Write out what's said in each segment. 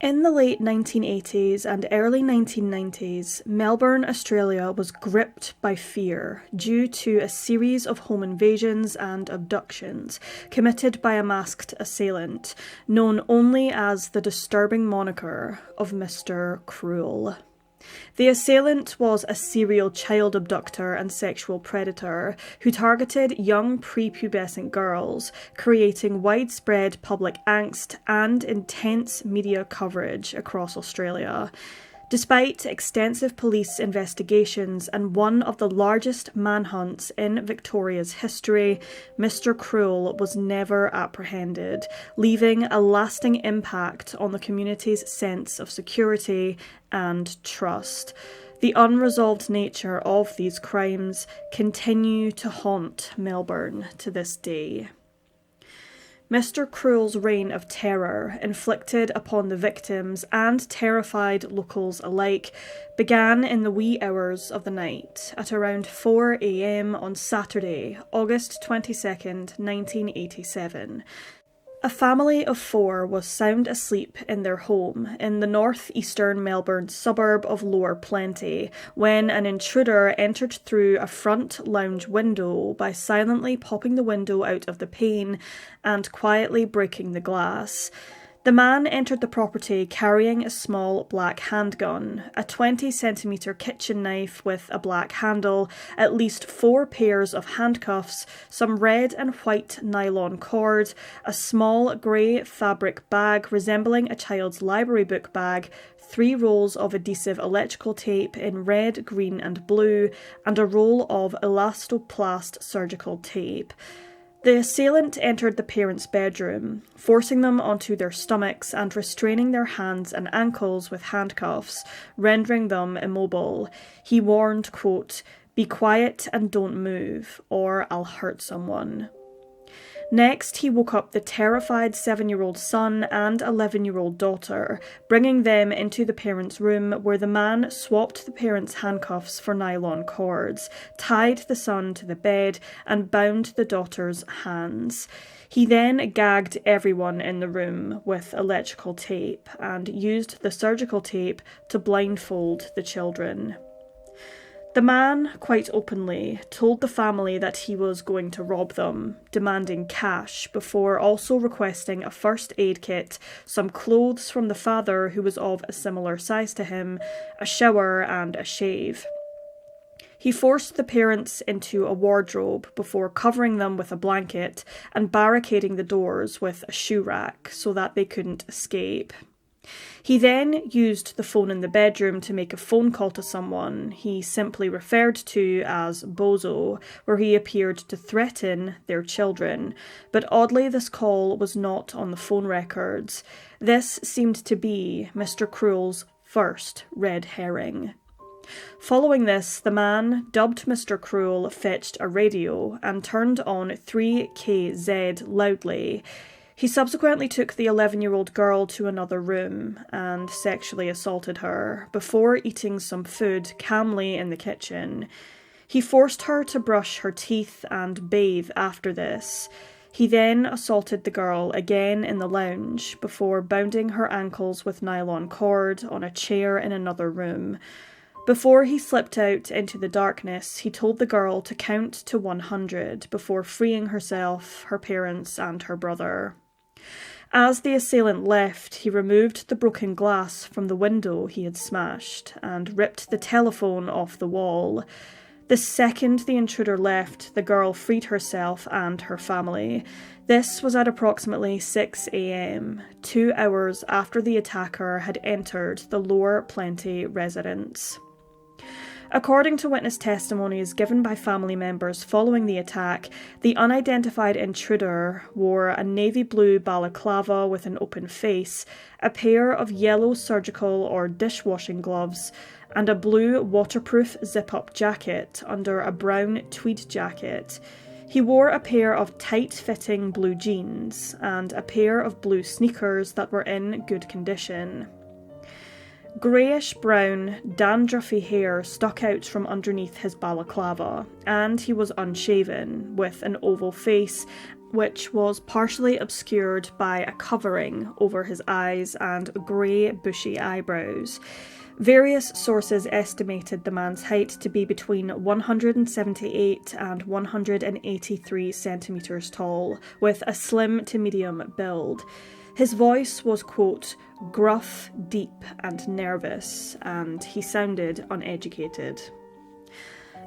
In the late 1980s and early 1990s, Melbourne, Australia was gripped by fear due to a series of home invasions and abductions committed by a masked assailant, known only as the disturbing moniker of Mr. Cruel. The assailant was a serial child abductor and sexual predator who targeted young prepubescent girls, creating widespread public angst and intense media coverage across Australia. Despite extensive police investigations and one of the largest manhunts in Victoria's history, Mr. Cruel was never apprehended, leaving a lasting impact on the community's sense of security and trust. The unresolved nature of these crimes continue to haunt Melbourne to this day. Mr. Cruel's reign of terror, inflicted upon the victims and terrified locals alike, began in the wee hours of the night at around 4 a.m. on Saturday, August 22nd, 1987. A family of 4 was sound asleep in their home in the northeastern Melbourne suburb of Lower Plenty when an intruder entered through a front lounge window by silently popping the window out of the pane and quietly breaking the glass. The man entered the property carrying a small black handgun, a 20cm kitchen knife with a black handle, at least 4 pairs of handcuffs, some red and white nylon cord, a small grey fabric bag resembling a child's library book bag, 3 rolls of adhesive electrical tape in red, green and blue, and a roll of elastoplast surgical tape. The assailant entered the parents' bedroom, forcing them onto their stomachs and restraining their hands and ankles with handcuffs, rendering them immobile. He warned, quote, "Be quiet and don't move, or I'll hurt someone." Next, he woke up the terrified 7-year-old son and 11-year-old daughter, bringing them into the parents' room where the man swapped the parents' handcuffs for nylon cords, tied the son to the bed, and bound the daughter's hands. He then gagged everyone in the room with electrical tape and used the surgical tape to blindfold the children. The man, quite openly, told the family that he was going to rob them, demanding cash, before also requesting a first aid kit, some clothes from the father who was of a similar size to him, a shower and a shave. He forced the parents into a wardrobe before covering them with a blanket and barricading the doors with a shoe rack so that they couldn't escape. He then used the phone in the bedroom to make a phone call to someone he simply referred to as Bozo, where he appeared to threaten their children. But oddly, this call was not on the phone records. This seemed to be Mr. Cruel's first red herring. Following this, the man, dubbed Mr. Cruel, fetched a radio and turned on 3KZ loudly. He subsequently took the 11-year-old girl to another room and sexually assaulted her, before eating some food calmly in the kitchen. He forced her to brush her teeth and bathe after this. He then assaulted the girl again in the lounge, before bounding her ankles with nylon cord on a chair in another room. Before he slipped out into the darkness, he told the girl to count to 100 before freeing herself, her parents, and her brother. As the assailant left, he removed the broken glass from the window he had smashed and ripped the telephone off the wall. The second the intruder left, the girl freed herself and her family. This was at approximately 6 a.m, 2 hours after the attacker had entered the Lower Plenty residence. According to witness testimonies given by family members following the attack, the unidentified intruder wore a navy blue balaclava with an open face, a pair of yellow surgical or dishwashing gloves, and a blue waterproof zip-up jacket under a brown tweed jacket. He wore a pair of tight-fitting blue jeans and a pair of blue sneakers that were in good condition. Greyish-brown, dandruffy hair stuck out from underneath his balaclava, and he was unshaven, with an oval face which was partially obscured by a covering over his eyes and grey, bushy eyebrows. Various sources estimated the man's height to be between 178 and 183 centimetres tall, with a slim to medium build. His voice was, quote, gruff, deep and nervous, and he sounded uneducated.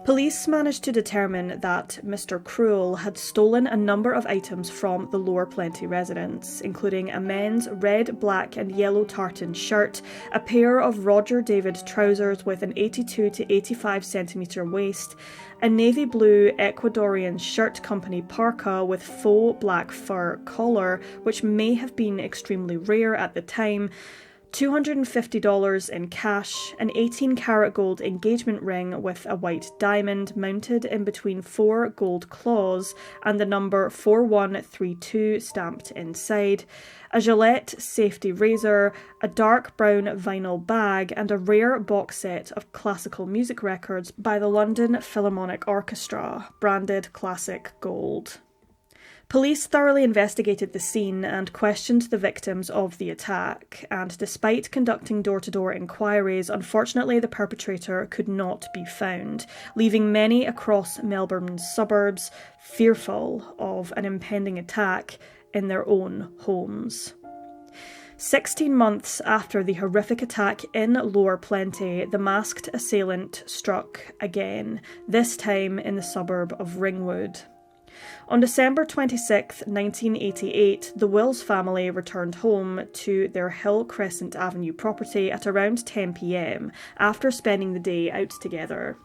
Police managed to determine that Mr. Cruel had stolen a number of items from the Lower Plenty residence, including a men's red, black and yellow tartan shirt, a pair of Roger David trousers with an 82 to 85 centimetre waist, a navy blue Ecuadorian shirt company parka with faux black fur collar, which may have been extremely rare at the time, $250 in cash, an 18-karat gold engagement ring with a white diamond mounted in between 4 gold claws and the number 4132 stamped inside, a Gillette safety razor, a dark brown vinyl bag, and a rare box set of classical music records by the London Philharmonic Orchestra, branded Classic Gold. Police thoroughly investigated the scene and questioned the victims of the attack, and despite conducting door-to-door inquiries, unfortunately the perpetrator could not be found, leaving many across Melbourne's suburbs fearful of an impending attack in their own homes. 16 months after the horrific attack in Lower Plenty, the masked assailant struck again, this time in the suburb of Ringwood. On December 26, 1988, the Wills family returned home to their Hill Crescent Avenue property at around 10 p.m. after spending the day out together.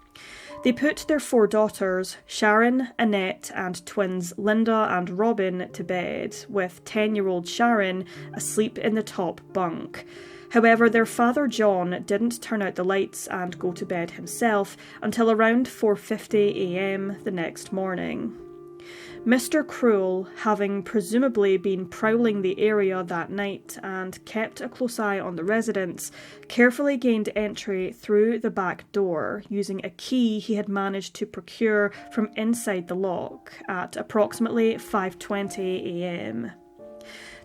They put their 4 daughters, Sharon, Annette, and twins Linda and Robin, to bed, with 10-year-old Sharon asleep in the top bunk. However, their father John didn't turn out the lights and go to bed himself until around 4:50 a.m. the next morning. Mr. Cruel, having presumably been prowling the area that night and kept a close eye on the residents, carefully gained entry through the back door using a key he had managed to procure from inside the lock at approximately 5:20 a.m.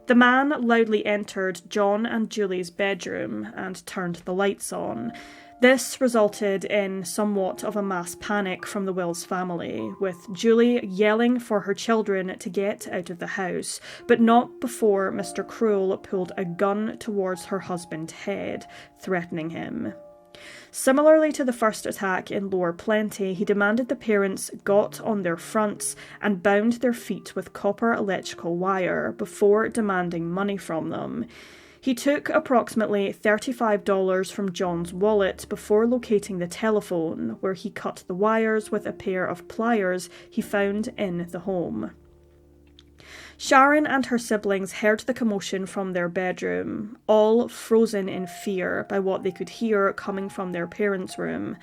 The man loudly entered John and Julie's bedroom and turned the lights on. This resulted in somewhat of a mass panic from the Wills family, with Julie yelling for her children to get out of the house, but not before Mr. Cruel pulled a gun towards her husband's head, threatening him. Similarly to the first attack in Lower Plenty, he demanded the parents got on their fronts and bound their feet with copper electrical wire before demanding money from them. He took approximately $35 from John's wallet before locating the telephone, where he cut the wires with a pair of pliers he found in the home. Sharon and her siblings heard the commotion from their bedroom, all frozen in fear by what they could hear coming from their parents' room.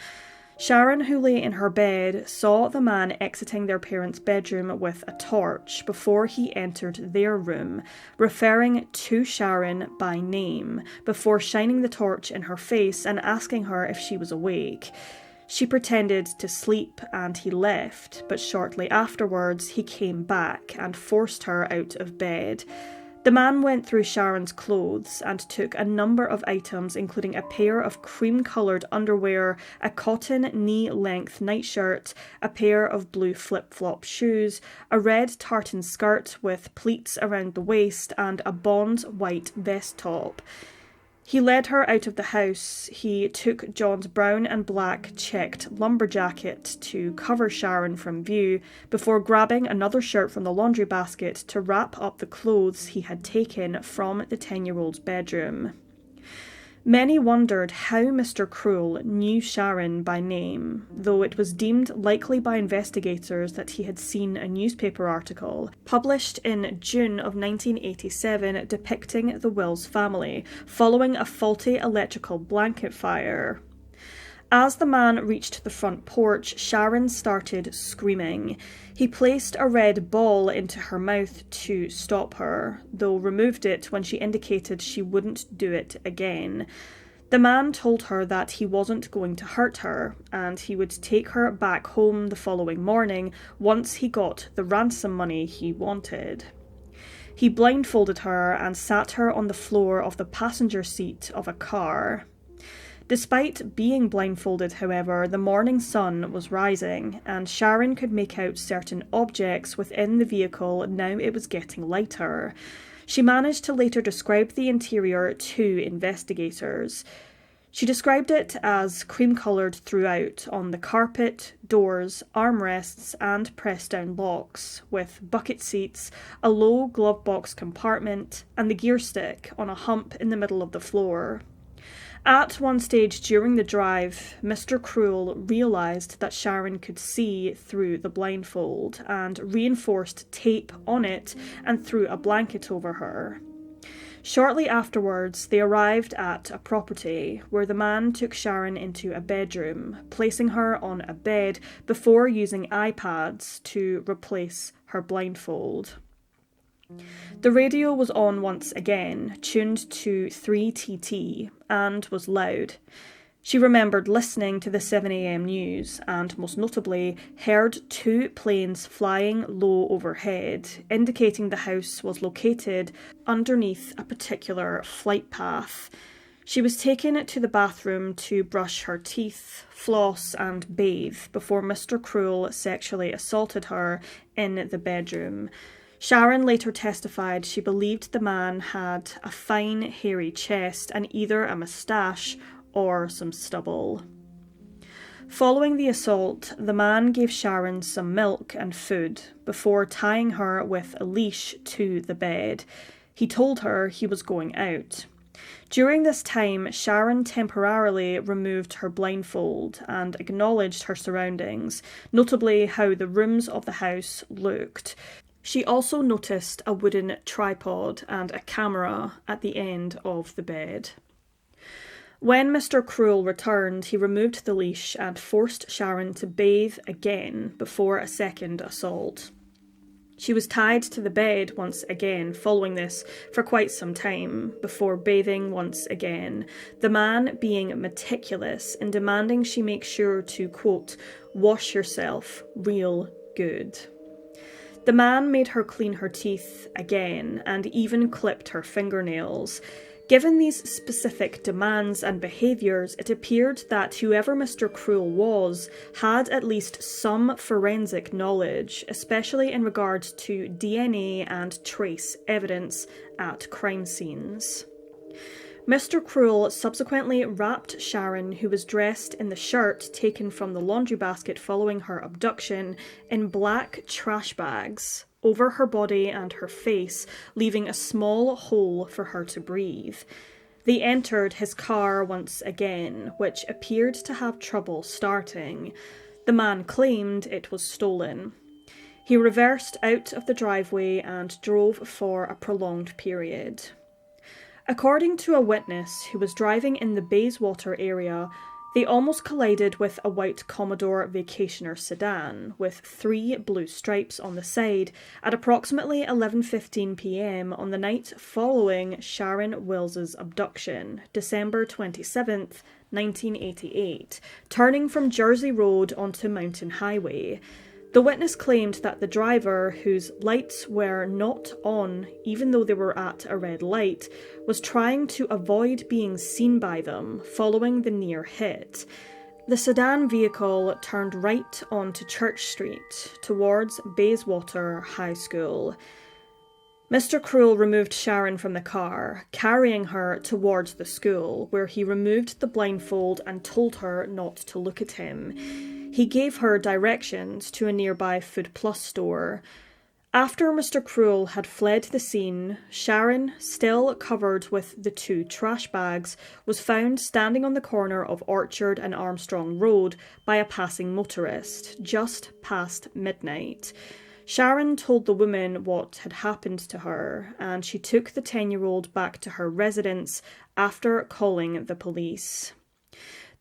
Sharon, who lay in her bed, saw the man exiting their parents' bedroom with a torch before he entered their room, referring to Sharon by name, before shining the torch in her face and asking her if she was awake. She pretended to sleep and he left, but shortly afterwards he came back and forced her out of bed. The man went through Sharon's clothes and took a number of items, including a pair of cream-coloured underwear, a cotton knee-length nightshirt, a pair of blue flip-flop shoes, a red tartan skirt with pleats around the waist, and a bond white vest top. He led her out of the house. He took John's brown and black checked lumberjacket to cover Sharon from view, before grabbing another shirt from the laundry basket to wrap up the clothes he had taken from the 10-year-old's bedroom. Many wondered how Mr. Cruel knew Sharon by name, though it was deemed likely by investigators that he had seen a newspaper article published in June of 1987 depicting the Wills family following a faulty electrical blanket fire. As the man reached the front porch, Sharon started screaming. He placed a red ball into her mouth to stop her, though removed it when she indicated she wouldn't do it again. The man told her that he wasn't going to hurt her, and he would take her back home the following morning once he got the ransom money he wanted. He blindfolded her and sat her on the floor of the passenger seat of a car. Despite being blindfolded, however, the morning sun was rising, and Sharon could make out certain objects within the vehicle now it was getting lighter. She managed to later describe the interior to investigators. She described it as cream-coloured throughout on the carpet, doors, armrests and press-down locks, with bucket seats, a low glove box compartment and the gear stick on a hump in the middle of the floor. At one stage during the drive, Mr. Cruel realised that Sharon could see through the blindfold and reinforced tape on it and threw a blanket over her. Shortly afterwards, they arrived at a property where the man took Sharon into a bedroom, placing her on a bed before using iPads to replace her blindfold. The radio was on once again, tuned to 3TT, and was loud. She remembered listening to the 7 a.m. news and, most notably, heard 2 planes flying low overhead, indicating the house was located underneath a particular flight path. She was taken to the bathroom to brush her teeth, floss and bathe before Mr. Cruel sexually assaulted her in the bedroom. Sharon later testified she believed the man had a fine, hairy chest and either a moustache or some stubble. Following the assault, the man gave Sharon some milk and food before tying her with a leash to the bed. He told her he was going out. During this time, Sharon temporarily removed her blindfold and acknowledged her surroundings, notably how the rooms of the house looked. She also noticed a wooden tripod and a camera at the end of the bed. When Mr. Cruel returned, he removed the leash and forced Sharon to bathe again before a second assault. She was tied to the bed once again following this for quite some time, before bathing once again, the man being meticulous in demanding she make sure to, quote, wash yourself real good. The man made her clean her teeth again and even clipped her fingernails. Given these specific demands and behaviours, it appeared that whoever Mr. Cruel was had at least some forensic knowledge, especially in regards to DNA and trace evidence at crime scenes. Mr. Cruel subsequently wrapped Sharon, who was dressed in the shirt taken from the laundry basket following her abduction, in black trash bags over her body and her face, leaving a small hole for her to breathe. They entered his car once again, which appeared to have trouble starting. The man claimed it was stolen. He reversed out of the driveway and drove for a prolonged period. According to a witness who was driving in the Bayswater area, they almost collided with a white Commodore Vacationer sedan with 3 blue stripes on the side at approximately 11:15 p.m. on the night following Sharon Wills' abduction, December 27th, 1988, turning from Jersey Road onto Mountain Highway. The witness claimed that the driver, whose lights were not on even though they were at a red light, was trying to avoid being seen by them following the near hit. The sedan vehicle turned right onto Church Street towards Bayswater High School. Mr. Cruel removed Sharon from the car, carrying her towards the school, where he removed the blindfold and told her not to look at him. He gave her directions to a nearby Food Plus store. After Mr. Cruel had fled the scene, Sharon, still covered with the 2 trash bags, was found standing on the corner of Orchard and Armstrong Road by a passing motorist, just past midnight. Sharon told the woman what had happened to her, and she took the 10-year-old back to her residence after calling the police.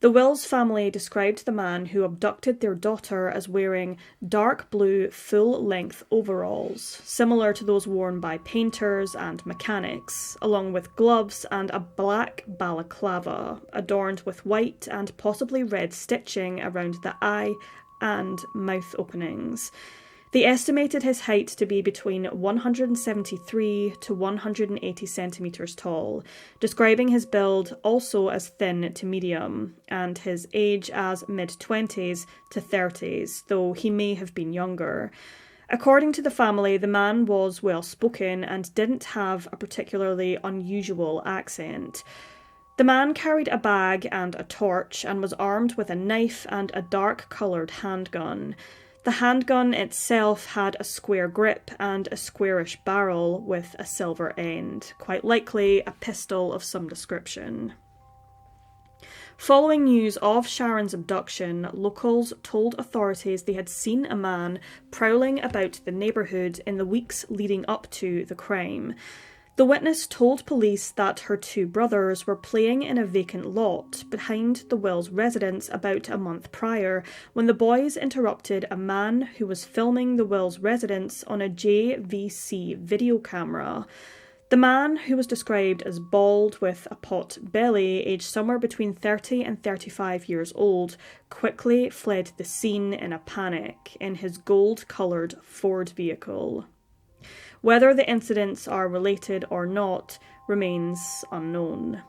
The Wills family described the man who abducted their daughter as wearing dark blue full-length overalls, similar to those worn by painters and mechanics, along with gloves and a black balaclava, adorned with white and possibly red stitching around the eye and mouth openings. They estimated his height to be between 173 to 180 centimetres tall, describing his build also as thin to medium, and his age as mid-20s to 30s, though he may have been younger. According to the family, the man was well-spoken and didn't have a particularly unusual accent. The man carried a bag and a torch and was armed with a knife and a dark-coloured handgun. The handgun itself had a square grip and a squarish barrel with a silver end, quite likely a pistol of some description. Following news of Sharon's abduction, locals told authorities they had seen a man prowling about the neighbourhood in the weeks leading up to the crime. The witness told police that her two brothers were playing in a vacant lot behind the Wills residence about a month prior when the boys interrupted a man who was filming the Wills residence on a JVC video camera. The man, who was described as bald with a pot belly, aged somewhere between 30 and 35 years old, quickly fled the scene in a panic in his gold-coloured Ford vehicle. Whether the incidents are related or not remains unknown.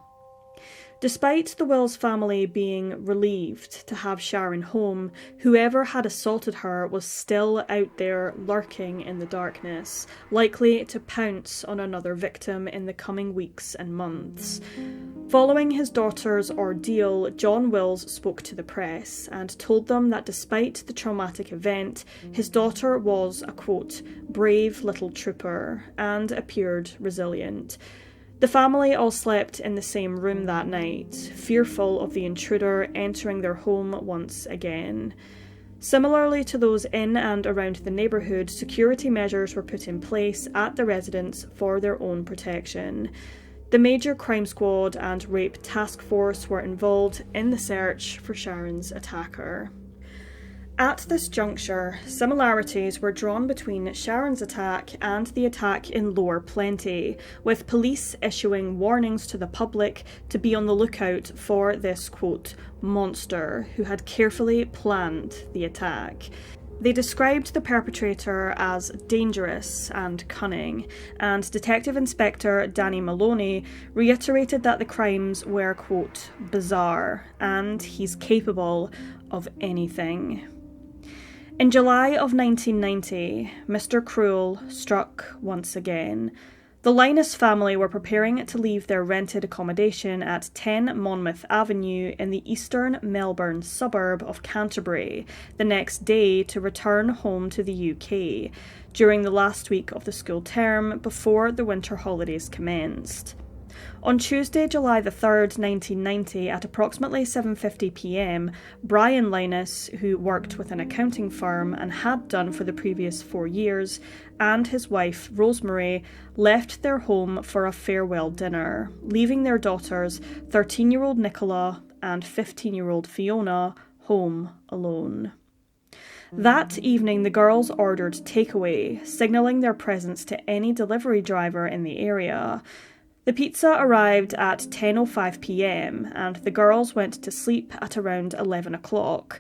Despite the Wills family being relieved to have Sharon home, whoever had assaulted her was still out there lurking in the darkness, likely to pounce on another victim in the coming weeks and months. Following his daughter's ordeal, John Wills spoke to the press and told them that despite the traumatic event, his daughter was a, quote, brave little trooper and appeared resilient. The family all slept in the same room that night, fearful of the intruder entering their home once again. Similarly to those in and around the neighbourhood, security measures were put in place at the residence for their own protection. The Major Crime Squad and Rape Task Force were involved in the search for Sharon's attacker. At this juncture, similarities were drawn between Sharon's attack and the attack in Lower Plenty, with police issuing warnings to the public to be on the lookout for this, quote, monster who had carefully planned the attack. They described the perpetrator as dangerous and cunning, and Detective Inspector Danny Maloney reiterated that the crimes were, quote, bizarre, and he's capable of anything. In July of 1990, Mr. Cruel struck once again. The Lynas family were preparing to leave their rented accommodation at 10 Monmouth Avenue in the eastern Melbourne suburb of Canterbury the next day to return home to the UK during the last week of the school term before the winter holidays commenced. On Tuesday, July the 3rd, 1990, at approximately 7:50 p.m, Brian Lynas, who worked with an accounting firm and had done for the previous 4 years, and his wife, Rosemary, left their home for a farewell dinner, leaving their daughters, 13-year-old Nicola and 15-year-old Fiona, home alone. That evening, the girls ordered takeaway, signalling their presence to any delivery driver in the area. The pizza arrived at 10:05 p.m, and the girls went to sleep at around 11 o'clock.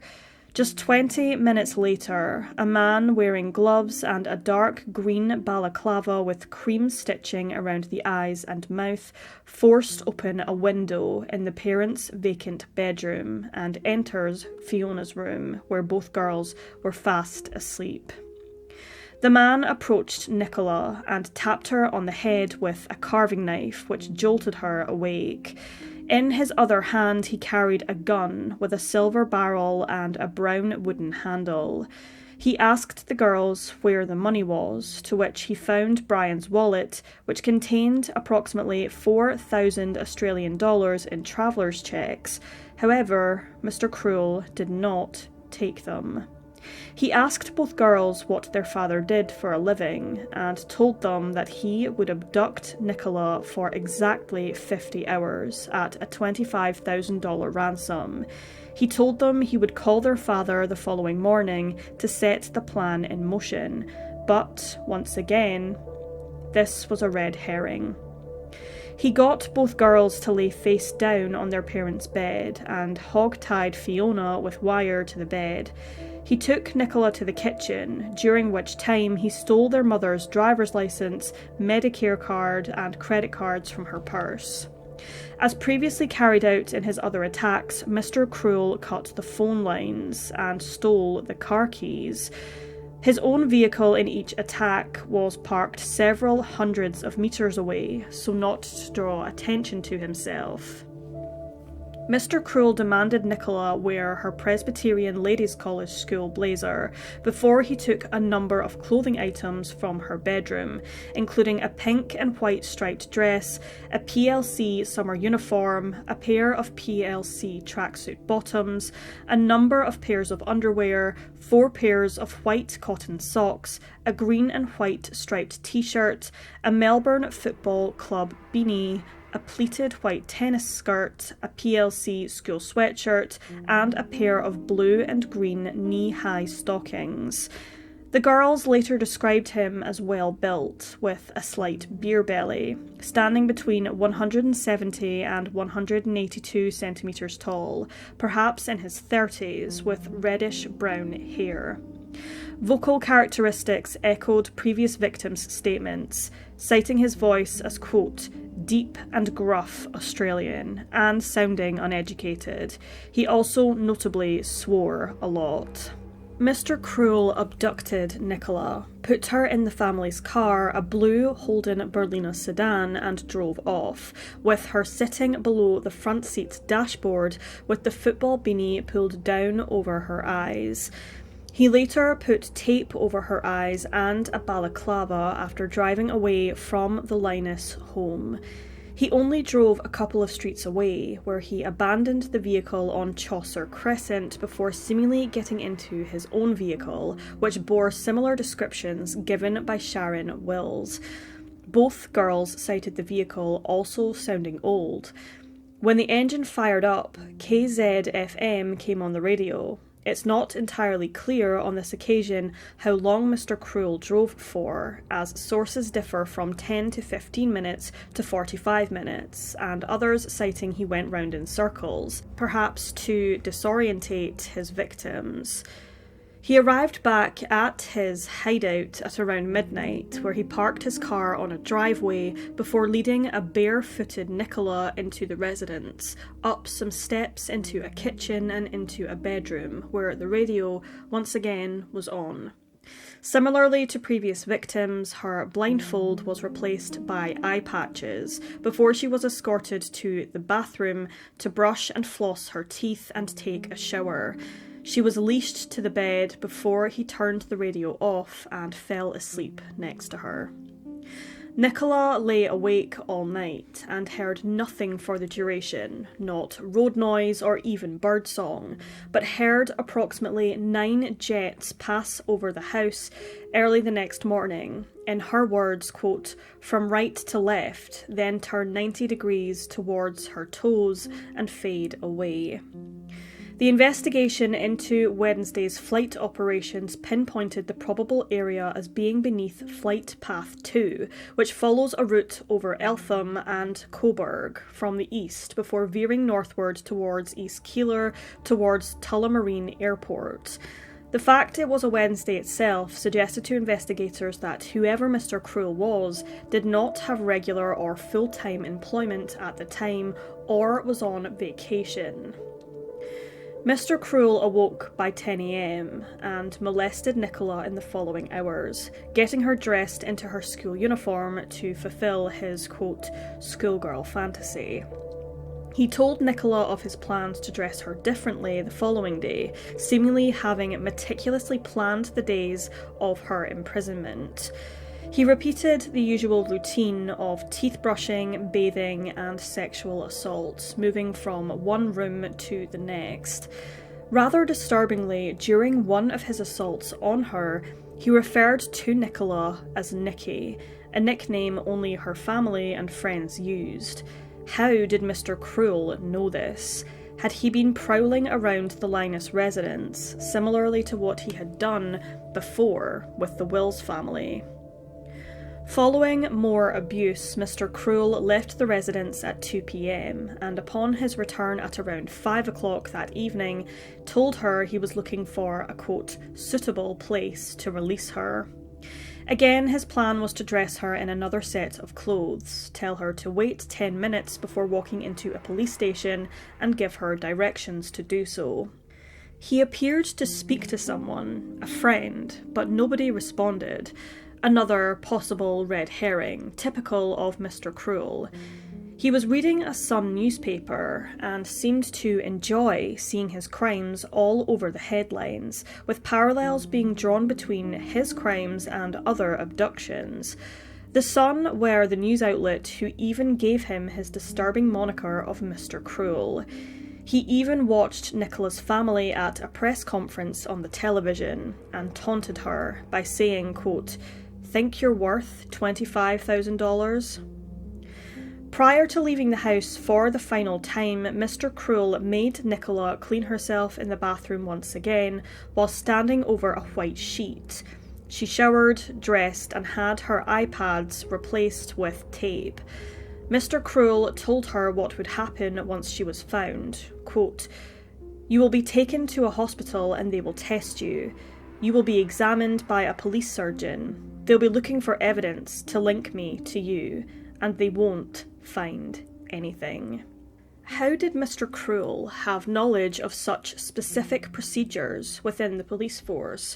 Just 20 minutes later, a man wearing gloves and a dark green balaclava with cream stitching around the eyes and mouth forced open a window in the parents' vacant bedroom and enters Fiona's room, where both girls were fast asleep. The man approached Nicola and tapped her on the head with a carving knife, which jolted her awake. In his other hand, he carried a gun with a silver barrel and a brown wooden handle. He asked the girls where the money was, to which he found Brian's wallet, which contained approximately 4,000 Australian dollars in travellers' cheques. However, Mr. Cruel did not take them. He asked both girls what their father did for a living and told them that he would abduct Nicola for exactly 50 hours at a $25,000 ransom. He told them he would call their father the following morning to set the plan in motion, but once again, this was a red herring. He got both girls to lay face down on their parents' bed and hog-tied Fiona with wire to the bed. He took Nicola to the kitchen, during which time he stole their mother's driver's licence, Medicare card and credit cards from her purse. As previously carried out in his other attacks, Mr. Cruel cut the phone lines and stole the car keys. His own vehicle in each attack was parked several hundreds of metres away, so not to draw attention to himself. Mr. Cruel demanded Nicola wear her Presbyterian Ladies' College School blazer before he took a number of clothing items from her bedroom, including a pink and white striped dress, a PLC summer uniform, a pair of PLC tracksuit bottoms, a number of pairs of underwear, 4 pairs of white cotton socks, a green and white striped t-shirt, a Melbourne Football Club beanie, a pleated white tennis skirt, a PLC school sweatshirt, and a pair of blue and green knee-high stockings. The girls later described him as well-built, with a slight beer belly, standing between 170 and 182 centimetres tall, perhaps in his 30s, with reddish-brown hair. Vocal characteristics echoed previous victims' statements, citing his voice as, quote, deep and gruff Australian, and sounding uneducated. He also notably swore a lot. Mr. Cruel abducted Nicola, put her in the family's car, a blue Holden Berlina sedan, and drove off, with her sitting below the front seat's dashboard with the football beanie pulled down over her eyes. He later put tape over her eyes and a balaclava after driving away from the Lynas home. He only drove a couple of streets away, where he abandoned the vehicle on Chaucer Crescent before seemingly getting into his own vehicle, which bore similar descriptions given by Sharon Wills. Both girls cited the vehicle also sounding old. When the engine fired up, KZFM came on the radio. It's not entirely clear on this occasion how long Mr. Cruel drove for, as sources differ from 10 to 15 minutes to 45 minutes, and others citing he went round in circles, perhaps to disorientate his victims. He arrived back at his hideout at around midnight, where he parked his car on a driveway before leading a barefooted Nicola into the residence, up some steps into a kitchen and into a bedroom, where the radio once again was on. Similarly to previous victims, her blindfold was replaced by eye patches before she was escorted to the bathroom to brush and floss her teeth and take a shower. She was leashed to the bed before he turned the radio off and fell asleep next to her. Nicola lay awake all night and heard nothing for the duration, not road noise or even birdsong, but heard approximately 9 jets pass over the house early the next morning. In her words, quote, from right to left, then turn 90 degrees towards her toes and fade away. The investigation into Wednesday's flight operations pinpointed the probable area as being beneath Flight Path 2, which follows a route over Eltham and Coburg from the east before veering northward towards East Keeler towards Tullamarine Airport. The fact it was a Wednesday itself suggested to investigators that whoever Mr. Cruel was did not have regular or full-time employment at the time or was on vacation. Mr. Cruel awoke by 10 a.m. and molested Nicola in the following hours, getting her dressed into her school uniform to fulfill his, quote, schoolgirl fantasy. He told Nicola of his plans to dress her differently the following day, seemingly having meticulously planned the days of her imprisonment. He repeated the usual routine of teeth brushing, bathing, and sexual assaults, moving from one room to the next. Rather disturbingly, during one of his assaults on her, he referred to Nicola as Nikki, a nickname only her family and friends used. How did Mr. Cruel know this? Had he been prowling around the Lynas residence, similarly to what he had done before with the Wills family? Following more abuse, Mr. Cruel left the residence at 2 p.m, and upon his return at around 5 o'clock that evening, told her he was looking for a, quote, suitable place to release her. Again, his plan was to dress her in another set of clothes, tell her to wait 10 minutes before walking into a police station, and give her directions to do so. He appeared to speak to someone, a friend, but nobody responded. Another possible red herring, typical of Mr. Cruel. He was reading a Sun newspaper and seemed to enjoy seeing his crimes all over the headlines, with parallels being drawn between his crimes and other abductions. The Sun were the news outlet who even gave him his disturbing moniker of Mr. Cruel. He even watched Nicola's family at a press conference on the television and taunted her by saying, quote, "Think you're worth $25,000? Prior to leaving the house for the final time, Mr. Cruel made Nicola clean herself in the bathroom once again while standing over a white sheet. She showered, dressed, and had her iPads replaced with tape. Mr. Cruel told her what would happen once she was found. Quote, "You will be taken to a hospital and they will test you. You will be examined by a police surgeon. They'll be looking for evidence to link me to you, and they won't find anything." How did Mr. Cruel have knowledge of such specific procedures within the police force?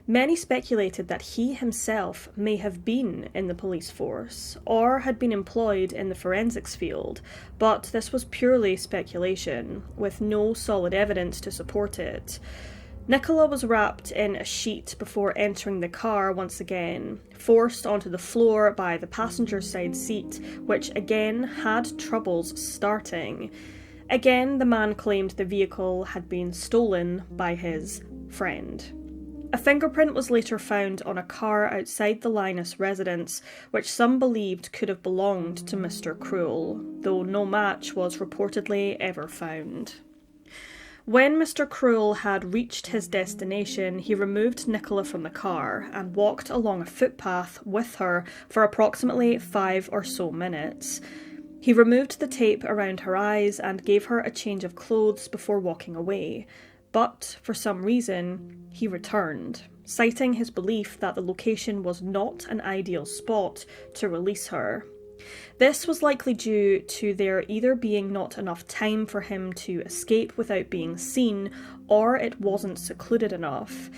Many speculated that he himself may have been in the police force, or had been employed in the forensics field, but this was purely speculation, with no solid evidence to support it. Nicola was wrapped in a sheet before entering the car once again, forced onto the floor by the passenger side seat, which again had troubles starting. Again, the man claimed the vehicle had been stolen by his friend. A fingerprint was later found on a car outside the Lynas residence, which some believed could have belonged to Mr. Cruel, though no match was reportedly ever found. When Mr. Cruel had reached his destination, he removed Nicola from the car and walked along a footpath with her for approximately 5 or so minutes. He removed the tape around her eyes and gave her a change of clothes before walking away. But, for some reason, he returned, citing his belief that the location was not an ideal spot to release her. This was likely due to there either being not enough time for him to escape without being seen, or it wasn't secluded enough.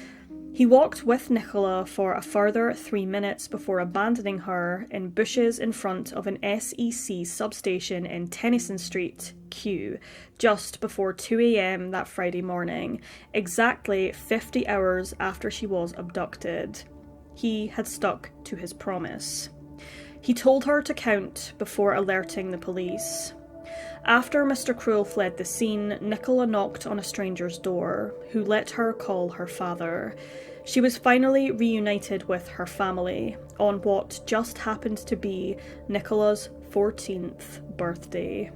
He walked with Nicola for a further 3 minutes before abandoning her in bushes in front of an S.E.C. substation in Tennyson Street, Kew, just before 2 a.m. that Friday morning, exactly 50 hours after she was abducted. He had stuck to his promise. He told her to count before alerting the police. After Mr. Cruel fled the scene, Nicola knocked on a stranger's door, who let her call her father. She was finally reunited with her family on what just happened to be Nicola's 14th birthday.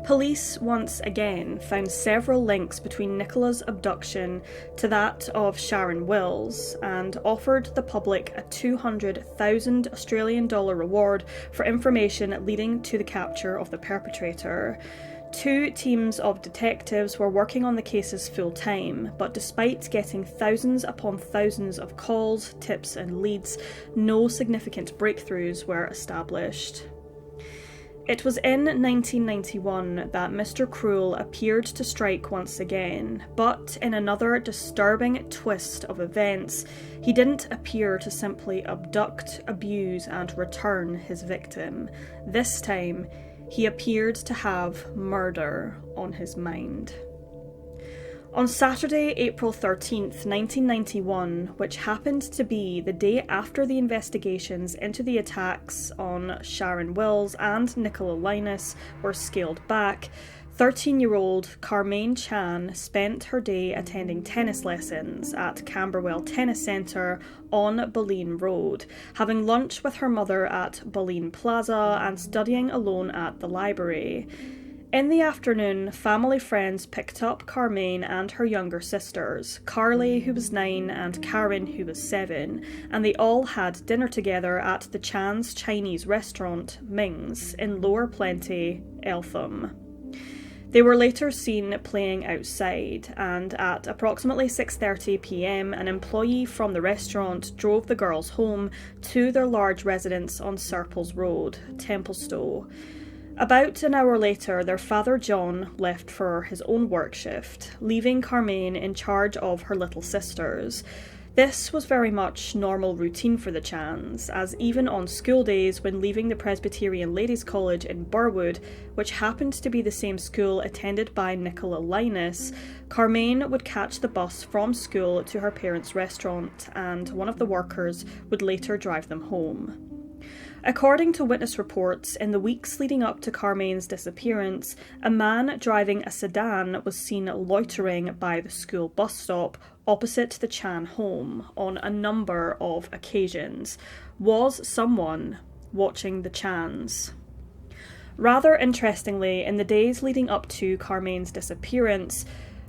Police once again found several links between Nicola's abduction to that of Sharon Wills and offered the public a $200,000 Australian reward for information leading to the capture of the perpetrator. 2 teams of detectives were working on the cases full-time, but despite getting thousands upon thousands of calls, tips and leads, no significant breakthroughs were established. It was in 1991 that Mr. Cruel appeared to strike once again, but in another disturbing twist of events, he didn't appear to simply abduct, abuse, and return his victim. This time, he appeared to have murder on his mind. On Saturday, April 13th, 1991, which happened to be the day after the investigations into the attacks on Sharon Wills and Nicola Lynas were scaled back, 13-year-old Karmein Chan spent her day attending tennis lessons at Camberwell Tennis Centre on Boleyn Road, having lunch with her mother at Boleyn Plaza and studying alone at the library. In the afternoon, family friends picked up Karmein and her younger sisters, Carly, who was 9, and Karen, who was 7, and they all had dinner together at the Chan's Chinese restaurant, Ming's, in Lower Plenty, Eltham. They were later seen playing outside, and at approximately 6:30 p.m, an employee from the restaurant drove the girls home to their large residence on Serples Road, Templestowe. About an hour later, their father John left for his own work shift, leaving Karmein in charge of her little sisters. This was very much normal routine for the Chans, as even on school days when leaving the Presbyterian Ladies' College in Burwood, which happened to be the same school attended by Nicola Lynas, Karmein would catch the bus from school to her parents' restaurant, and one of the workers would later drive them home. According to witness reports, in the weeks leading up to Karmein's disappearance, a man driving a sedan was seen loitering by the school bus stop opposite the Chan home on a number of occasions. Was someone watching the Chans? Rather interestingly, in the days leading up to Karmein's disappearance,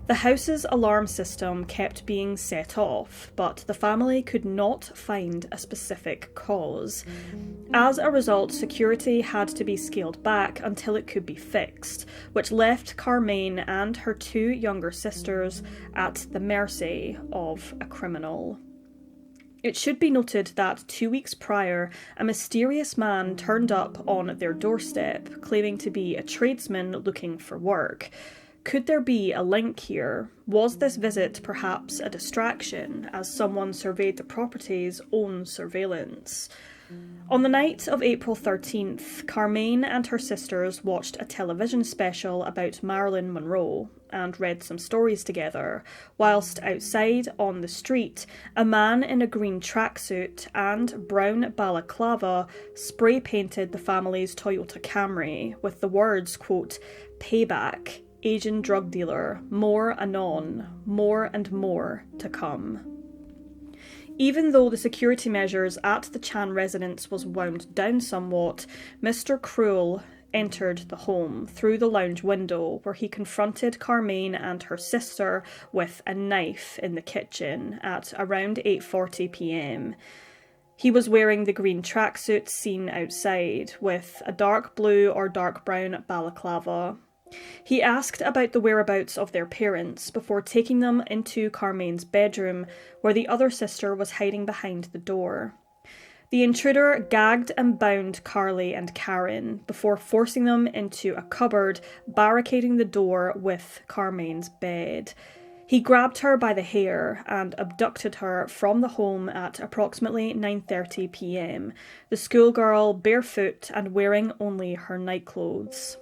the house's alarm system kept being set off, but the family could not find a specific cause. As a result, security had to be scaled back until it could be fixed, which left Karmein and her 2 younger sisters at the mercy of a criminal. It should be noted that 2 weeks prior, a mysterious man turned up on their doorstep, claiming to be a tradesman looking for work. Could there be a link here? Was this visit perhaps a distraction, as someone surveyed the property's own surveillance? On the night of April 13th, Karmein and her sisters watched a television special about Marilyn Monroe and read some stories together, whilst outside on the street, a man in a green tracksuit and brown balaclava spray painted the family's Toyota Camry with the words, quote, "Payback, Asian drug dealer, more anon, more and more to come." Even though the security measures at the Chan residence was wound down somewhat, Mr. Cruel entered the home through the lounge window, where he confronted Karmein and her sister with a knife in the kitchen at around 8:40 p.m. He was wearing the green tracksuit seen outside, with a dark blue or dark brown balaclava. He asked about the whereabouts of their parents before taking them into Karmein's bedroom, where the other sister was hiding behind the door. The intruder gagged and bound Carly and Karen before forcing them into a cupboard, barricading the door with Karmein's bed. He grabbed her by the hair and abducted her from the home at approximately 9:30 p.m, the schoolgirl barefoot and wearing only her nightclothes.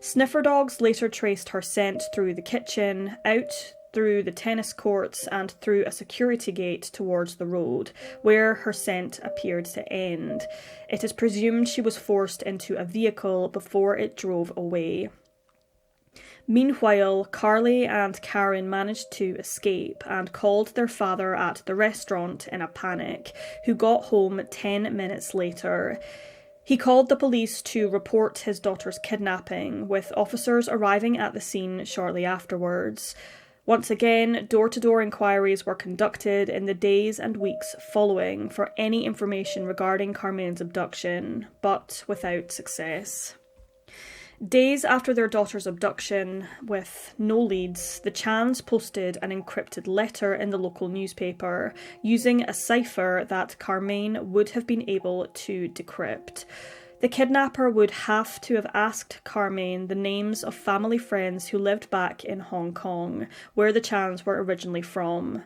Sniffer dogs later traced her scent through the kitchen, out through the tennis courts and through a security gate towards the road, where her scent appeared to end. It is presumed she was forced into a vehicle before it drove away. Meanwhile, Carly and Karen managed to escape and called their father at the restaurant in a panic, who got home 10 minutes later. He called the police to report his daughter's kidnapping, with officers arriving at the scene shortly afterwards. Once again, door-to-door inquiries were conducted in the days and weeks following for any information regarding Karmein's abduction, but without success. Days after their daughter's abduction, with no leads, the Chans posted an encrypted letter in the local newspaper, using a cipher that Karmein would have been able to decrypt. The kidnapper would have to have asked Karmein the names of family friends who lived back in Hong Kong, where the Chans were originally from.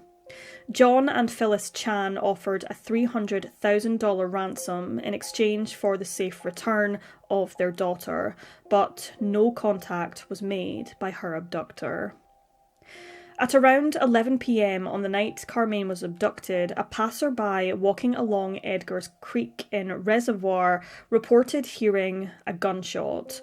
John and Phyllis Chan offered a $300,000 ransom in exchange for the safe return of their daughter, but no contact was made by her abductor. At around 11 p.m. on the night Karmein was abducted, a passerby walking along Edgar's Creek in Reservoir reported hearing a gunshot.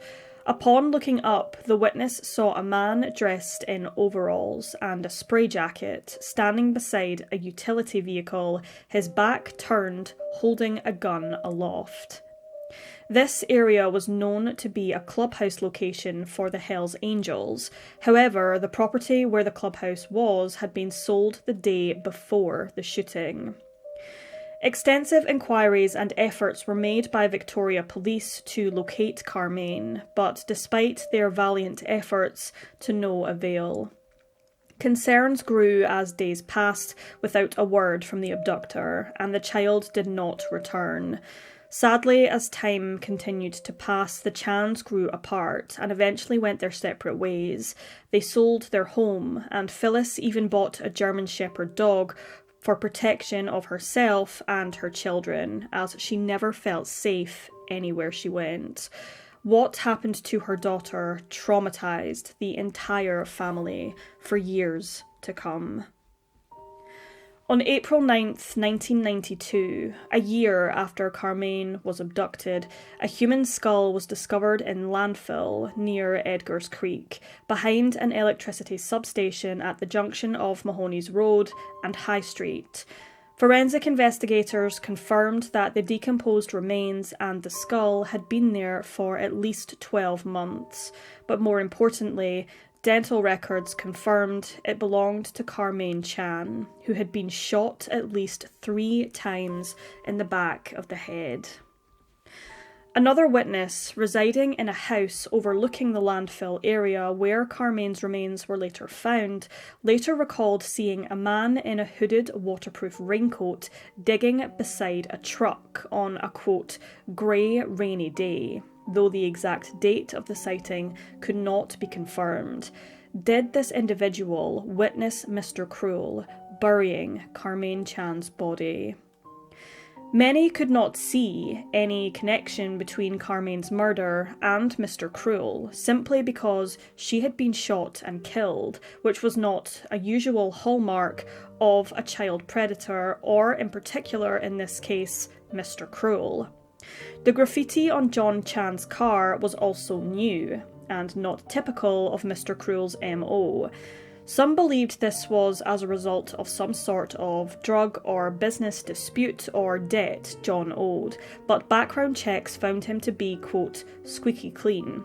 Upon looking up, the witness saw a man dressed in overalls and a spray jacket standing beside a utility vehicle, his back turned, holding a gun aloft. This area was known to be a clubhouse location for the Hells Angels. However, the property where the clubhouse was had been sold the day before the shooting. Extensive inquiries and efforts were made by Victoria Police to locate Karmein, but despite their valiant efforts, to no avail. Concerns grew as days passed without a word from the abductor, and the child did not return. Sadly, as time continued to pass, the Chans grew apart and eventually went their separate ways. They sold their home, and Phyllis even bought a German Shepherd dog for protection of herself and her children, as she never felt safe anywhere she went. What happened to her daughter traumatized the entire family for years to come. On April 9th, 1992, a year after Karmein was abducted, a human skull was discovered in landfill near Edgar's Creek, behind an electricity substation at the junction of Mahoney's Road and High Street. Forensic investigators confirmed that the decomposed remains and the skull had been there for at least 12 months, but more importantly, dental records confirmed it belonged to Karmein Chan, who had been shot at least 3 times in the back of the head. Another witness, residing in a house overlooking the landfill area where Karmein's remains were later found, later recalled seeing a man in a hooded waterproof raincoat digging beside a truck on a, quote, grey rainy day, though the exact date of the sighting could not be confirmed. Did this individual witness Mr. Cruel burying Karmein Chan's body? Many could not see any connection between Karmein's murder and Mr. Cruel, simply because she had been shot and killed, which was not a usual hallmark of a child predator, or in particular in this case, Mr. Cruel. The graffiti on John Chan's car was also new, and not typical of Mr. Cruel's MO. Some believed this was as a result of some sort of drug or business dispute or debt John owed, but background checks found him to be, quote, squeaky clean.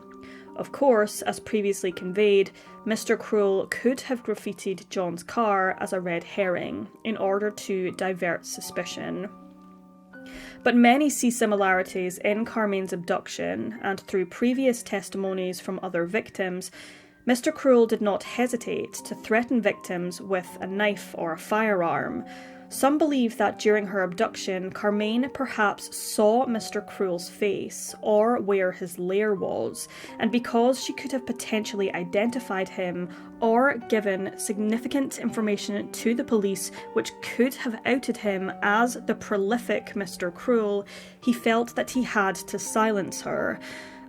Of course, as previously conveyed, Mr. Cruel could have graffitied John's car as a red herring in order to divert suspicion. But many see similarities in Karmein's abduction, and through previous testimonies from other victims, Mr. Cruel did not hesitate to threaten victims with a knife or a firearm. Some believe that during her abduction, Karmein perhaps saw Mr. Cruel's face or where his lair was, and because she could have potentially identified him or given significant information to the police which could have outed him as the prolific Mr. Cruel, he felt that he had to silence her.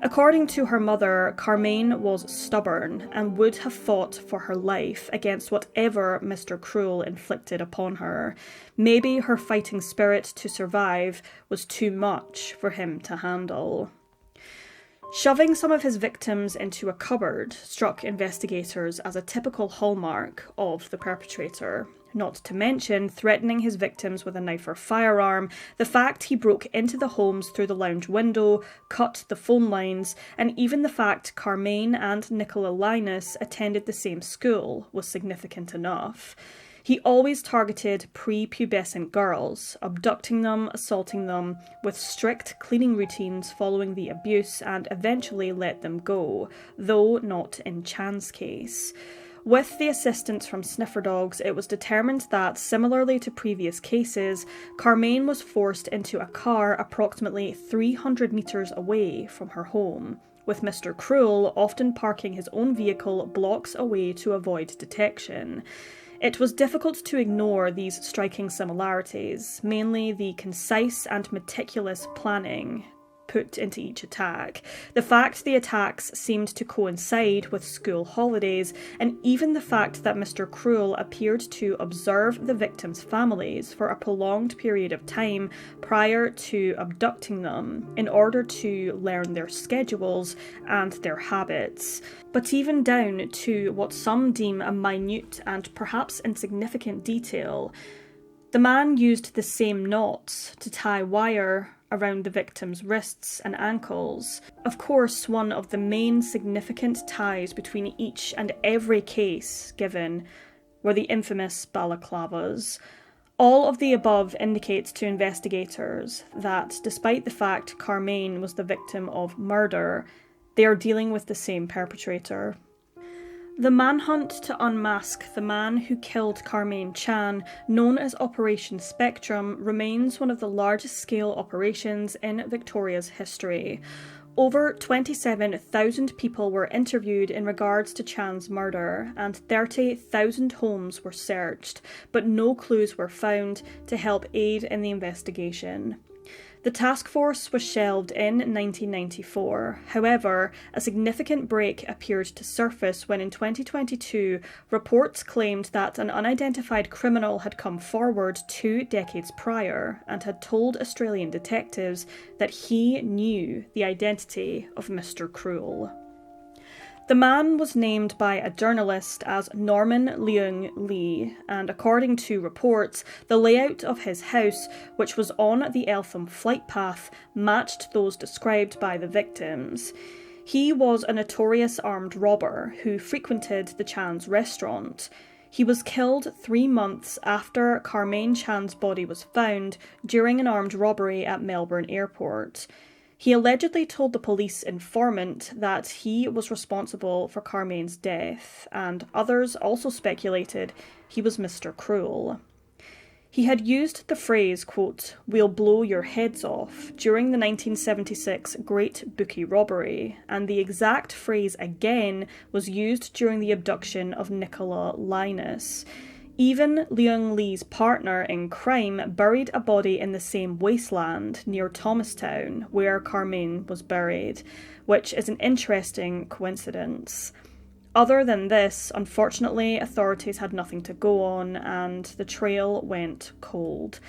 According to her mother, Karmein was stubborn and would have fought for her life against whatever Mr. Cruel inflicted upon her. Maybe her fighting spirit to survive was too much for him to handle. Shoving some of his victims into a cupboard struck investigators as a typical hallmark of the perpetrator. Not to mention threatening his victims with a knife or firearm, the fact he broke into the homes through the lounge window, cut the phone lines, and even the fact Karmein and Nicola Lynas attended the same school was significant enough. He always targeted prepubescent girls, abducting them, assaulting them, with strict cleaning routines following the abuse, and eventually let them go, though not in Chan's case. With the assistance from sniffer dogs, it was determined that, similarly to previous cases, Karmein was forced into a car approximately 300 metres away from her home, with Mr. Cruel often parking his own vehicle blocks away to avoid detection. It was difficult to ignore these striking similarities, mainly the concise and meticulous planning. put into each attack. The fact the attacks seemed to coincide with school holidays, and even the fact that Mr. Cruel appeared to observe the victims' families for a prolonged period of time prior to abducting them in order to learn their schedules and their habits. But even down to what some deem a minute and perhaps insignificant detail, the man used the same knots to tie wire around the victim's wrists and ankles. Of course, one of the main significant ties between each and every case given were the infamous balaclavas. All of the above indicates to investigators that, despite the fact Karmein was the victim of murder, they are dealing with the same perpetrator. The manhunt to unmask the man who killed Karmein Chan, known as Operation Spectrum, remains one of the largest scale operations in Victoria's history. Over 27,000 people were interviewed in regards to Chan's murder, and 30,000 homes were searched, but no clues were found to help aid in the investigation. The task force was shelved in 1994. However, a significant break appeared to surface when in 2022, reports claimed that an unidentified criminal had come forward 2 decades prior and had told Australian detectives that he knew the identity of Mr. Cruel. The man was named by a journalist as Norman Leung Lee, and according to reports, the layout of his house, which was on the Eltham flight path, matched those described by the victims. He was a notorious armed robber who frequented the Chan's restaurant. He was killed 3 months after Karmein Chan's body was found during an armed robbery at Melbourne Airport. He allegedly told the police informant that he was responsible for Karmein's death, and others also speculated he was Mr. Cruel. He had used the phrase, quote, "We'll blow your heads off," during the 1976 Great Bookie robbery, and the exact phrase again was used during the abduction of Nicola Lynas. Even Leung Lee's partner in crime buried a body in the same wasteland near Thomastown where Karmein was buried, which is an interesting coincidence. Other than this, unfortunately, authorities had nothing to go on and the trail went cold.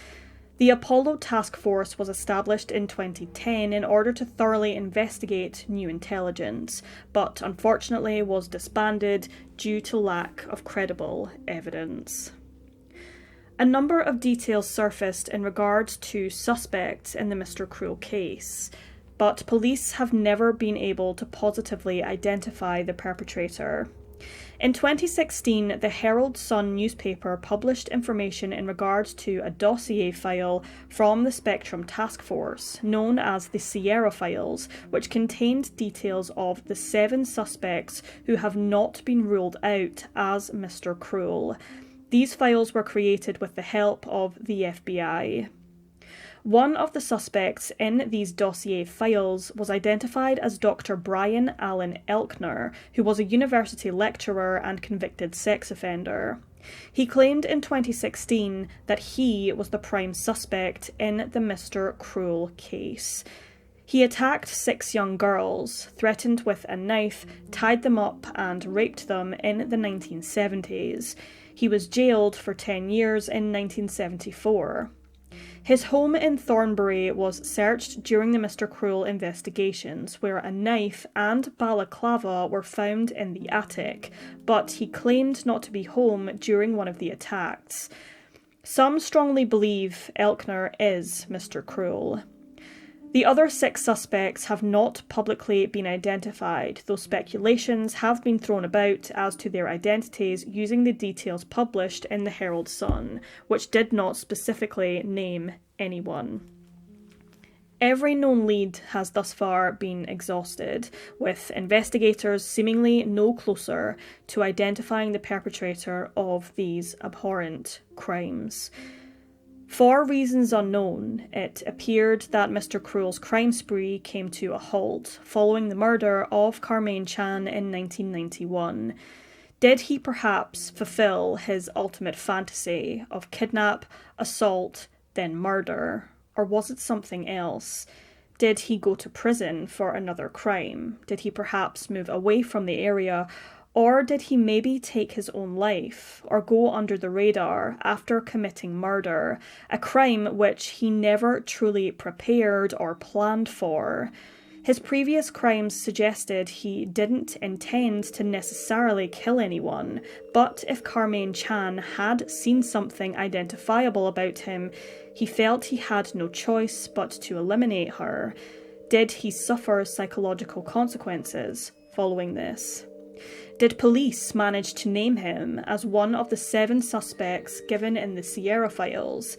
The Apollo Task Force was established in 2010 in order to thoroughly investigate new intelligence, but unfortunately was disbanded due to lack of credible evidence. A number of details surfaced in regards to suspects in the Mr. Cruel case, but police have never been able to positively identify the perpetrator. In 2016, the Herald Sun newspaper published information in regards to a dossier file from the Spectrum Task Force, known as the Sierra Files, which contained details of the 7 suspects who have not been ruled out as Mr. Cruel. These files were created with the help of the FBI. One of the suspects in these dossier files was identified as Dr. Brian Allen Elkner, who was a university lecturer and convicted sex offender. He claimed in 2016 that he was the prime suspect in the Mr. Cruel case. He attacked 6 young girls, threatened with a knife, tied them up and raped them in the 1970s. He was jailed for 10 years in 1974. His home in Thornbury was searched during the Mr. Cruel investigations, where a knife and balaclava were found in the attic, but he claimed not to be home during one of the attacks. Some strongly believe Elkner is Mr. Cruel. The other 6 suspects have not publicly been identified, though speculations have been thrown about as to their identities using the details published in the Herald Sun, which did not specifically name anyone. Every known lead has thus far been exhausted, with investigators seemingly no closer to identifying the perpetrator of these abhorrent crimes. For reasons unknown, it appeared that Mr. Cruel's crime spree came to a halt following the murder of Karmein Chan in 1991. Did he perhaps fulfill his ultimate fantasy of kidnap, assault, then murder? Or was it something else? Did he go to prison for another crime? Did he perhaps move away from the area? Or did he maybe take his own life or go under the radar after committing murder, a crime which he never truly prepared or planned for? His previous crimes suggested he didn't intend to necessarily kill anyone, but if Karmein Chan had seen something identifiable about him, he felt he had no choice but to eliminate her. Did he suffer psychological consequences following this? Did police manage to name him as one of the 7 suspects given in the Sierra files?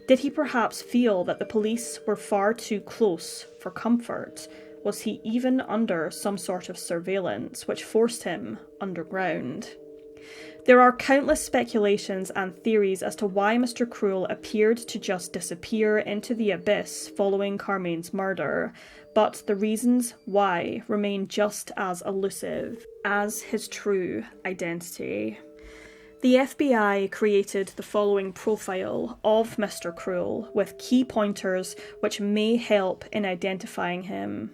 Did he perhaps feel that the police were far too close for comfort? Was he even under some sort of surveillance which forced him underground? There are countless speculations and theories as to why Mr. Cruel appeared to just disappear into the abyss following Karmein's murder, but the reasons why remain just as elusive as his true identity. The FBI created the following profile of Mr. Cruel with key pointers which may help in identifying him.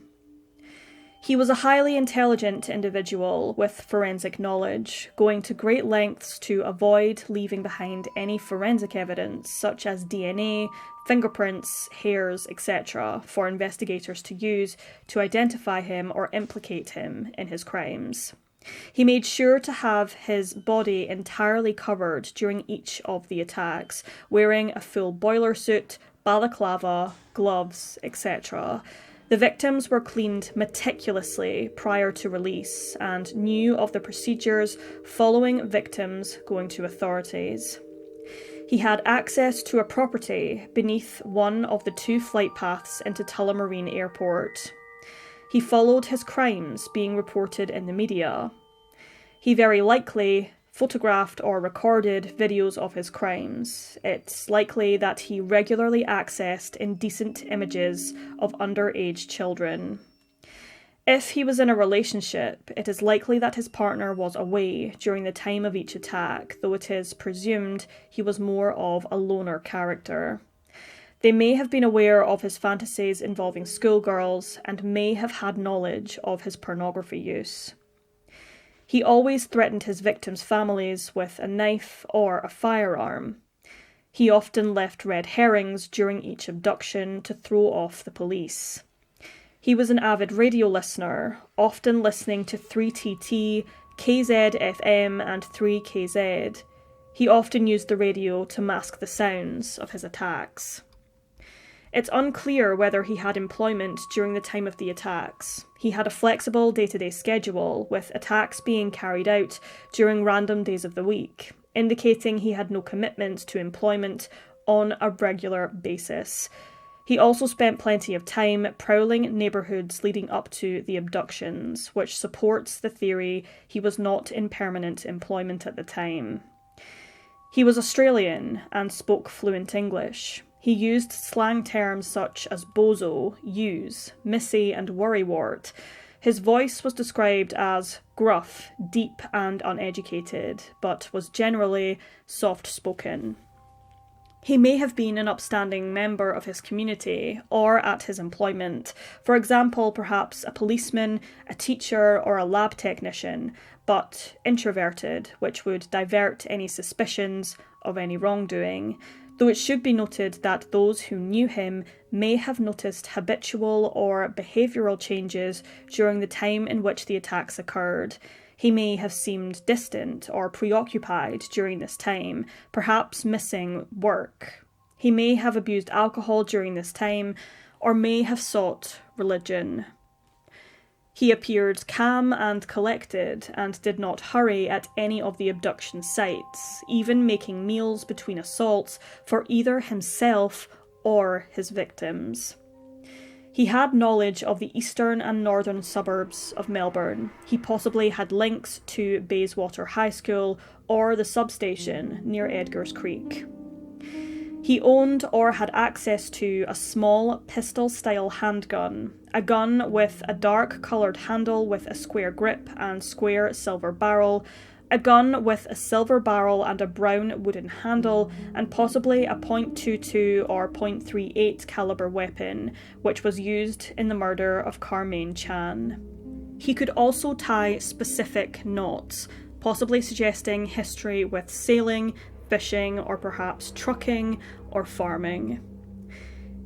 He was a highly intelligent individual with forensic knowledge, going to great lengths to avoid leaving behind any forensic evidence such as DNA, fingerprints, hairs, etc. for investigators to use to identify him or implicate him in his crimes. He made sure to have his body entirely covered during each of the attacks, wearing a full boiler suit, balaclava, gloves, etc. The victims were cleaned meticulously prior to release and knew of the procedures following victims going to authorities. He had access to a property beneath one of the 2 flight paths into Tullamarine Airport. He followed his crimes being reported in the media. He very likely photographed or recorded videos of his crimes. It's likely that he regularly accessed indecent images of underage children. If he was in a relationship, it is likely that his partner was away during the time of each attack, though it is presumed he was more of a loner character. They may have been aware of his fantasies involving schoolgirls and may have had knowledge of his pornography use. He always threatened his victims' families with a knife or a firearm. He often left red herrings during each abduction to throw off the police. He was an avid radio listener, often listening to 3TT, KZFM and 3KZ. He often used the radio to mask the sounds of his attacks. It's unclear whether he had employment during the time of the attacks. He had a flexible day-to-day schedule, with attacks being carried out during random days of the week, indicating he had no commitment to employment on a regular basis. He also spent plenty of time prowling neighbourhoods leading up to the abductions, which supports the theory he was not in permanent employment at the time. He was Australian and spoke fluent English. He used slang terms such as bozo, use, missy and worrywart. His voice was described as gruff, deep and uneducated, but was generally soft-spoken. He may have been an upstanding member of his community or at his employment, for example, perhaps a policeman, a teacher or a lab technician, but introverted, which would divert any suspicions of any wrongdoing. Though it should be noted that those who knew him may have noticed habitual or behavioural changes during the time in which the attacks occurred. He may have seemed distant or preoccupied during this time, perhaps missing work. He may have abused alcohol during this time, or may have sought religion. He appeared calm and collected and did not hurry at any of the abduction sites, even making meals between assaults for either himself or his victims. He had knowledge of the eastern and northern suburbs of Melbourne. He possibly had links to Bayswater High School or the substation near Edgar's Creek. He owned or had access to a small pistol-style handgun, a gun with a dark-coloured handle with a square grip and square silver barrel, A gun with a silver barrel and a brown wooden handle, and possibly a .22 or .38 caliber weapon, which was used in the murder of Karmein Chan. He could also tie specific knots, possibly suggesting history with sailing, fishing, or perhaps trucking or farming.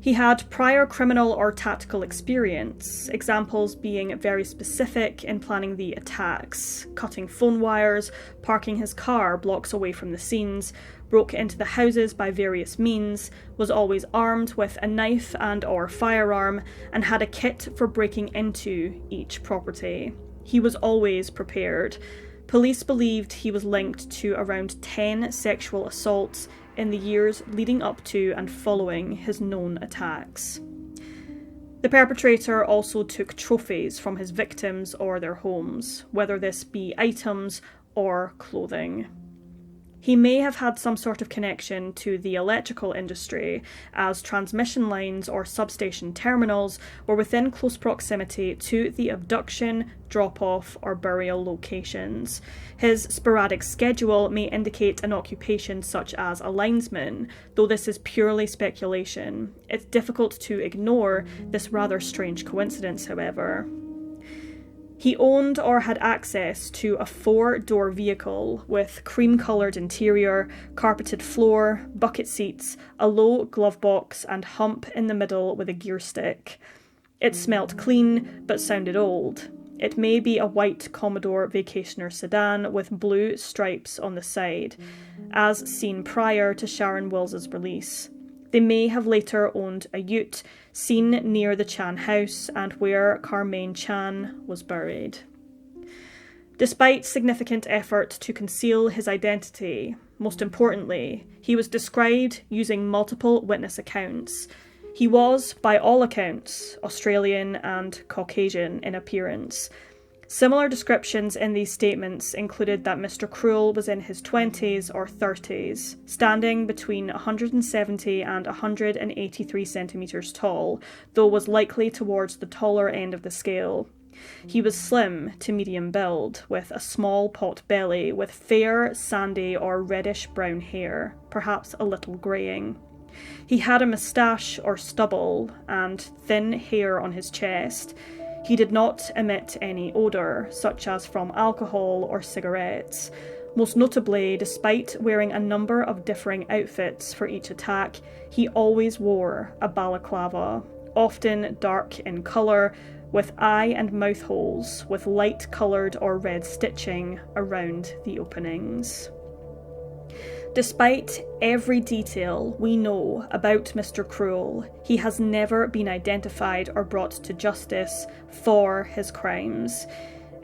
He had prior criminal or tactical experience, examples being very specific in planning the attacks, cutting phone wires, parking his car blocks away from the scenes, broke into the houses by various means, was always armed with a knife and or firearm, and had a kit for breaking into each property. He was always prepared. Police believed he was linked to around 10 sexual assaults in the years leading up to and following his known attacks. The perpetrator also took trophies from his victims or their homes, whether this be items or clothing. He may have had some sort of connection to the electrical industry, as transmission lines or substation terminals were within close proximity to the abduction, drop-off, or burial locations. His sporadic schedule may indicate an occupation such as a linesman, though this is purely speculation. It's difficult to ignore this rather strange coincidence, however. He owned or had access to a 4-door vehicle with cream-coloured interior, carpeted floor, bucket seats, a low glove box and hump in the middle with a gear stick. It smelt clean but sounded old. It may be a white Commodore Vacationer sedan with blue stripes on the side, as seen prior to Sharon Wills' release. They may have later owned a ute seen near the Chan house and where Karmein Chan was buried. Despite significant effort to conceal his identity, most importantly, he was described using multiple witness accounts. He was, by all accounts, Australian and Caucasian in appearance. Similar descriptions in these statements included that Mr. Cruel was in his 20s or 30s, standing between 170 and 183 centimetres tall, though was likely towards the taller end of the scale. He was slim to medium build, with a small pot belly, with fair, sandy or reddish-brown hair, perhaps a little greying. He had a moustache or stubble and thin hair on his chest. He did not emit any odour, such as from alcohol or cigarettes. Most notably, despite wearing a number of differing outfits for each attack, he always wore a balaclava, often dark in colour, with eye and mouth holes, with light-coloured or red stitching around the openings. Despite every detail we know about Mr. Cruel, he has never been identified or brought to justice for his crimes.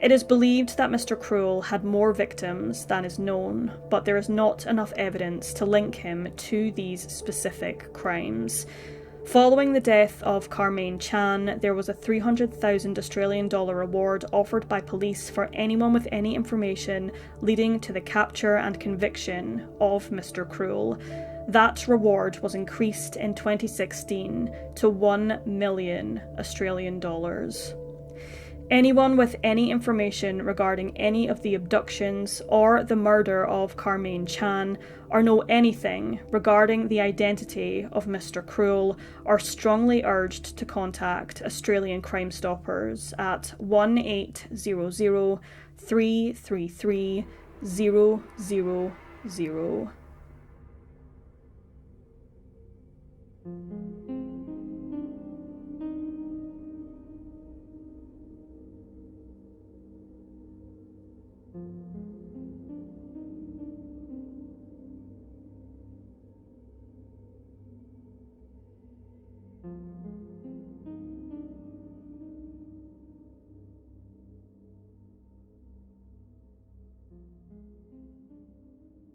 It is believed that Mr. Cruel had more victims than is known, but there is not enough evidence to link him to these specific crimes. Following the death of Karmein Chan, there was a $300,000 Australian reward offered by police for anyone with any information leading to the capture and conviction of Mr. Cruel. That reward was increased in 2016 to $1 million Australian dollars. Anyone with any information regarding any of the abductions or the murder of Karmein Chan, or know anything regarding the identity of Mr. Cruel, are strongly urged to contact Australian Crimestoppers at 1800 333 000.